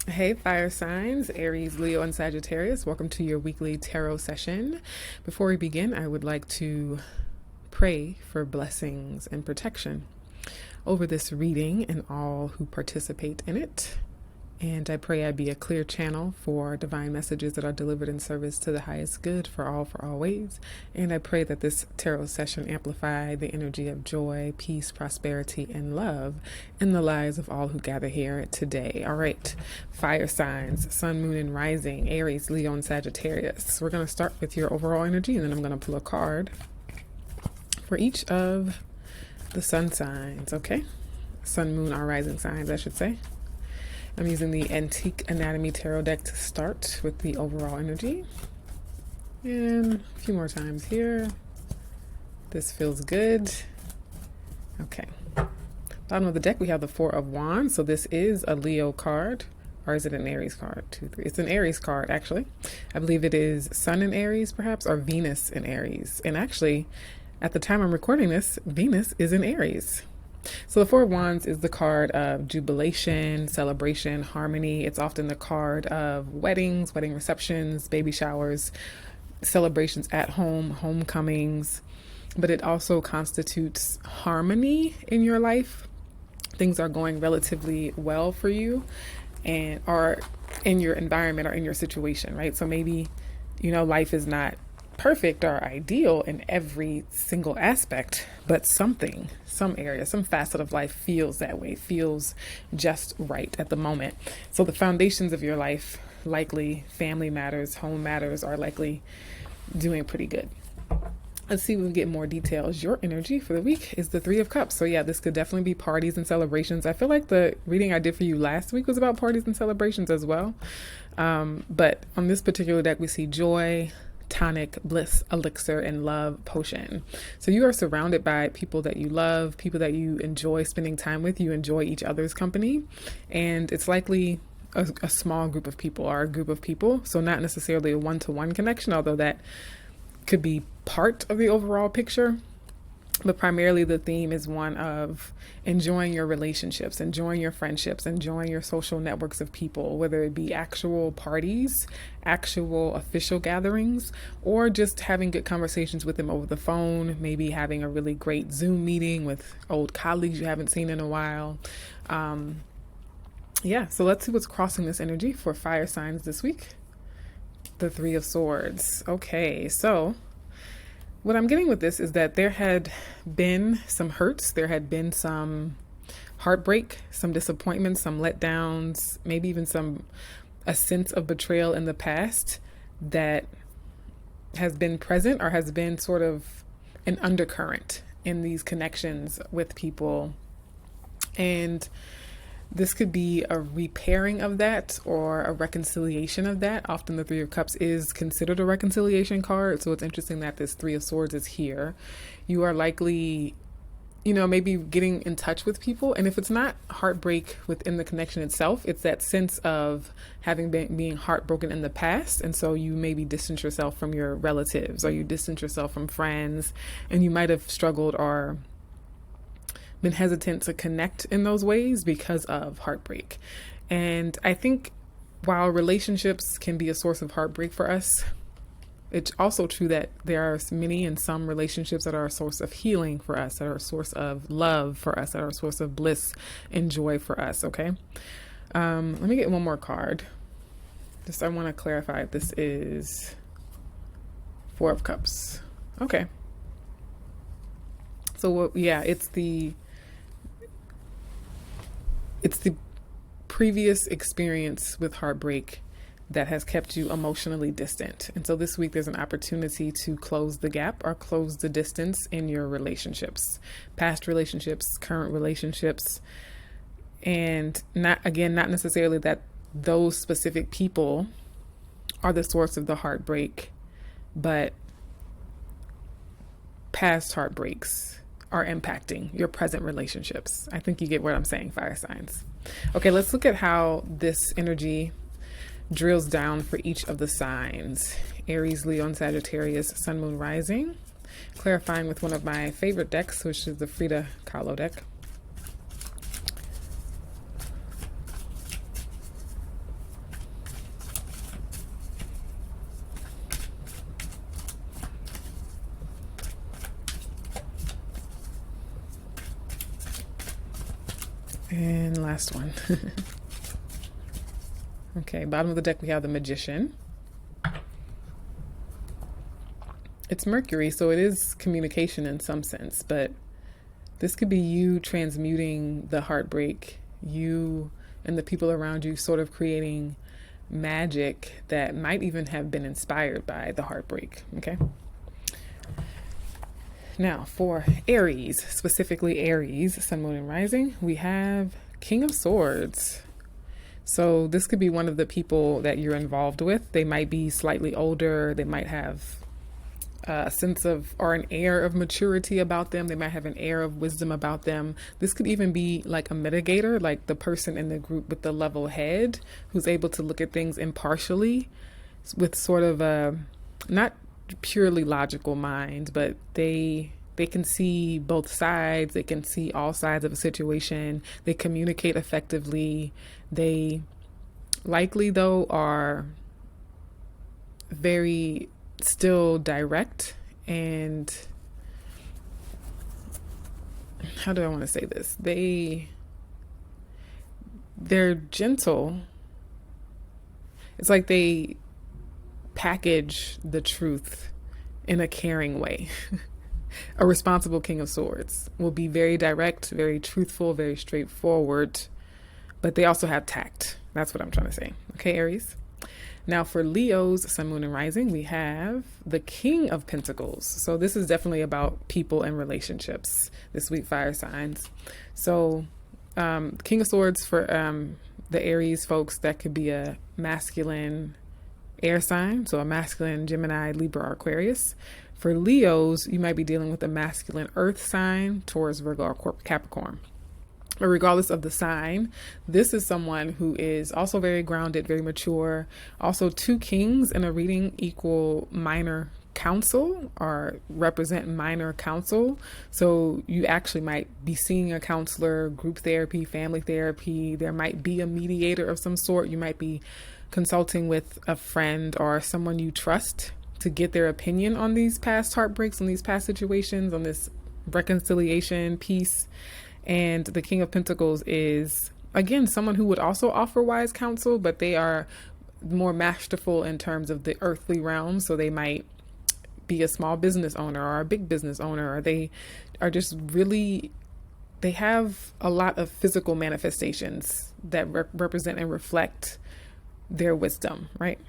Hey, fire signs, Aries, Leo, and Sagittarius. Welcome to your weekly tarot session. Before we begin, I would like to pray for blessings and protection over this reading and all who participate in it. And I pray I be a clear channel for divine messages that are delivered in service to the highest good for all ways. And I pray that this tarot session amplify the energy of joy, peace, prosperity, and love in the lives of all who gather here today. All right, fire signs, sun, moon, and rising, Aries, Leo, and Sagittarius. We're going to start with your overall energy, and then I'm going to pull a card for each of the sun signs, okay? Sun, moon, or rising signs, I should say. I'm using the Antique Anatomy Tarot deck to start with the overall energy. And a few more times here. This feels good. Okay. Bottom of the deck, we have the Four of Wands. So this is a Leo card. Or is it an Aries card? 2, 3. It's an Aries card, actually. I believe it is Sun in Aries, perhaps, or Venus in Aries. And actually, at the time I'm recording this, Venus is in Aries. So the Four of Wands is the card of jubilation, celebration, harmony. It's often the card of weddings, wedding receptions, baby showers, celebrations at home, homecomings. But it also constitutes harmony in your life. Things are going relatively well for you and are in your environment or in your situation, right? So maybe, life is not perfect or ideal in every single aspect, but some area, some facet of life feels that way, feels just right at the moment. So the foundations of your life, likely family matters, home matters, are likely doing pretty good. Let's see if we can get more details. Your energy for the week is the Three of Cups. So yeah, this could definitely be parties and celebrations. I feel like the reading I did for you last week was about parties and celebrations as well. But on this particular deck, we see joy, tonic, bliss, elixir, and love potion. So you are surrounded by people that you love, people that you enjoy spending time with. You enjoy each other's company, and it's likely a small group of people or a group of people. So not necessarily a one-to-one connection, although that could be part of the overall picture. But primarily the theme is one of enjoying your relationships, enjoying your friendships, enjoying your social networks of people, whether it be actual parties, actual official gatherings, or just having good conversations with them over the phone, maybe having a really great Zoom meeting with old colleagues you haven't seen in a while. So let's see what's crossing this energy for fire signs this week. The Three of Swords. Okay, so what I'm getting with this is that there had been some hurts, there had been some heartbreak, some disappointment, some letdowns, maybe even a sense of betrayal in the past that has been present or has been sort of an undercurrent in these connections with people. And this could be a repairing of that or a reconciliation of that. Often the Three of Cups is considered a reconciliation card. So it's interesting that this Three of Swords is here. You are likely, maybe getting in touch with people. And if it's not heartbreak within the connection itself, it's that sense of being heartbroken in the past. And so you maybe distance yourself from your relatives or you distance yourself from friends, and you might have struggled or been hesitant to connect in those ways because of heartbreak. And I think while relationships can be a source of heartbreak for us, it's also true that there are many and some relationships that are a source of healing for us, that are a source of love for us, that are a source of bliss and joy for us, okay? Let me get one more card. I want to clarify if this is Four of Cups. Okay. So it's the previous experience with heartbreak that has kept you emotionally distant. And so this week there's an opportunity to close the gap or close the distance in your relationships, past relationships, current relationships. And not necessarily that those specific people are the source of the heartbreak, but past heartbreaks are impacting your present relationships. I think you get what I'm saying, fire signs. Okay, let's look at how this energy drills down for each of the signs. Aries, Leo, and Sagittarius, Sun, Moon, Rising. Clarifying with one of my favorite decks, which is the Frida Kahlo deck. And last one. Okay, bottom of the deck we have the Magician. It's Mercury, so it is communication in some sense, but this could be you transmuting the heartbreak, you and the people around you sort of creating magic that might even have been inspired by the heartbreak, okay? Now, for Aries, specifically Aries, Sun, Moon, and Rising, we have King of Swords. So this could be one of the people that you're involved with. They might be slightly older. They might have a sense of, or an air of maturity about them. They might have an air of wisdom about them. This could even be like a mitigator, like the person in the group with the level head who's able to look at things impartially with sort of a, not purely logical mind, but they can see both sides. They can see all sides of a situation. They communicate effectively. They likely, though, are very still direct and, how do I want to say this? They're gentle. It's like they package the truth in a caring way. A responsible King of Swords will be very direct, very truthful, very straightforward, but they also have tact. That's what I'm trying to say. Okay, Aries. Now for Leo's Sun, Moon, and Rising, we have the King of Pentacles. So this is definitely about people and relationships this week, fire signs. So King of Swords for the Aries folks, that could be a masculine air sign. So a masculine Gemini, Libra, or Aquarius. For Leos, you might be dealing with a masculine earth sign, Taurus, Virgo, or Capricorn. But regardless of the sign, this is someone who is also very grounded, very mature. Also, two kings in a reading equal minor counsel or represent minor counsel. So you actually might be seeing a counselor, group therapy, family therapy. There might be a mediator of some sort. You might be consulting with a friend or someone you trust to get their opinion on these past heartbreaks, on these past situations, on this reconciliation piece. And the King of Pentacles is, again, someone who would also offer wise counsel, but they are more masterful in terms of the earthly realm. So they might be a small business owner or a big business owner, or they are just really, they have a lot of physical manifestations that represent and reflect their wisdom, right?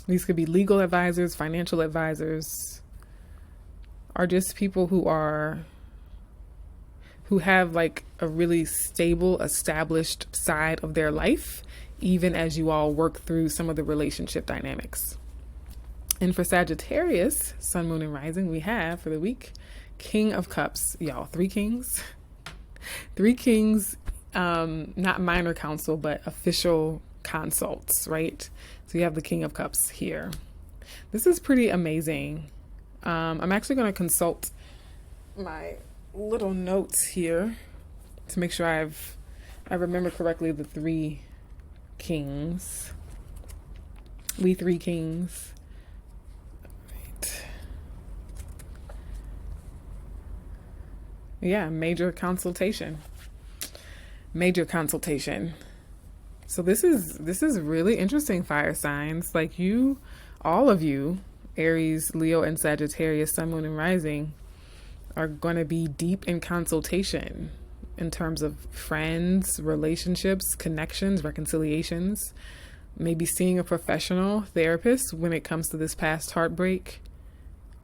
These could be legal advisors, financial advisors, or just people who have like a really stable, established side of their life, even as you all work through some of the relationship dynamics. And for Sagittarius, Sun, Moon, and Rising, we have for the week, King of Cups. Y'all, three kings. Three kings, not minor counsel, but official consults, right? So you have the King of Cups here. This is pretty amazing. I'm actually going to consult my little notes here to make sure I remember correctly the three kings. We three kings. Right. Yeah, major consultation. Major consultation. So this is really interesting, fire signs. Like you, all of you, Aries, Leo, and Sagittarius, Sun, Moon, and Rising, are going to be deep in consultation in terms of friends, relationships, connections, reconciliations, maybe seeing a professional therapist when it comes to this past heartbreak.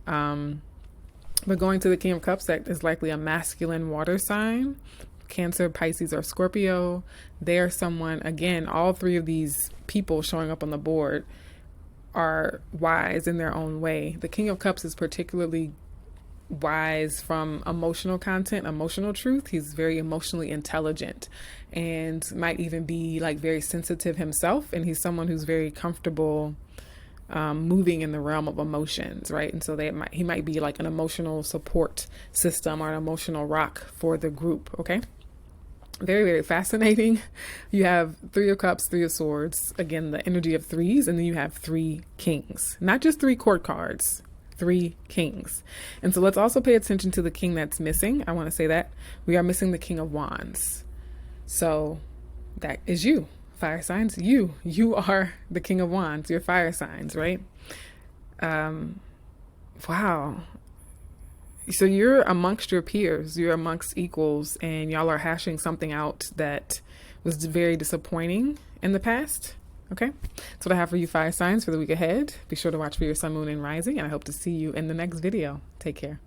But going to the King of Cups, that is likely a masculine water sign. Cancer, Pisces, or Scorpio. They're someone, again, all three of these people showing up on the board are wise in their own way. The King of Cups is particularly wise from emotional content, emotional truth. He's very emotionally intelligent and might even be like very sensitive himself. And he's someone who's very comfortable moving in the realm of emotions, right? And so he might be like an emotional support system or an emotional rock for the group, okay? Very, very fascinating. You have Three of Cups, Three of Swords, again, the energy of threes, and then you have three kings. Not just three court cards, 3 kings. And so let's also pay attention to the king that's missing. I want to say that we are missing the King of Wands. So that is you, fire signs. You are the King of Wands. You're fire signs, right? Wow. So you're amongst your peers, you're amongst equals, and y'all are hashing something out that was very disappointing in the past. Okay, that's what I have for you, fire signs, for the week ahead. Be sure to watch for your sun, moon, and rising, and I hope to see you in the next video. Take care.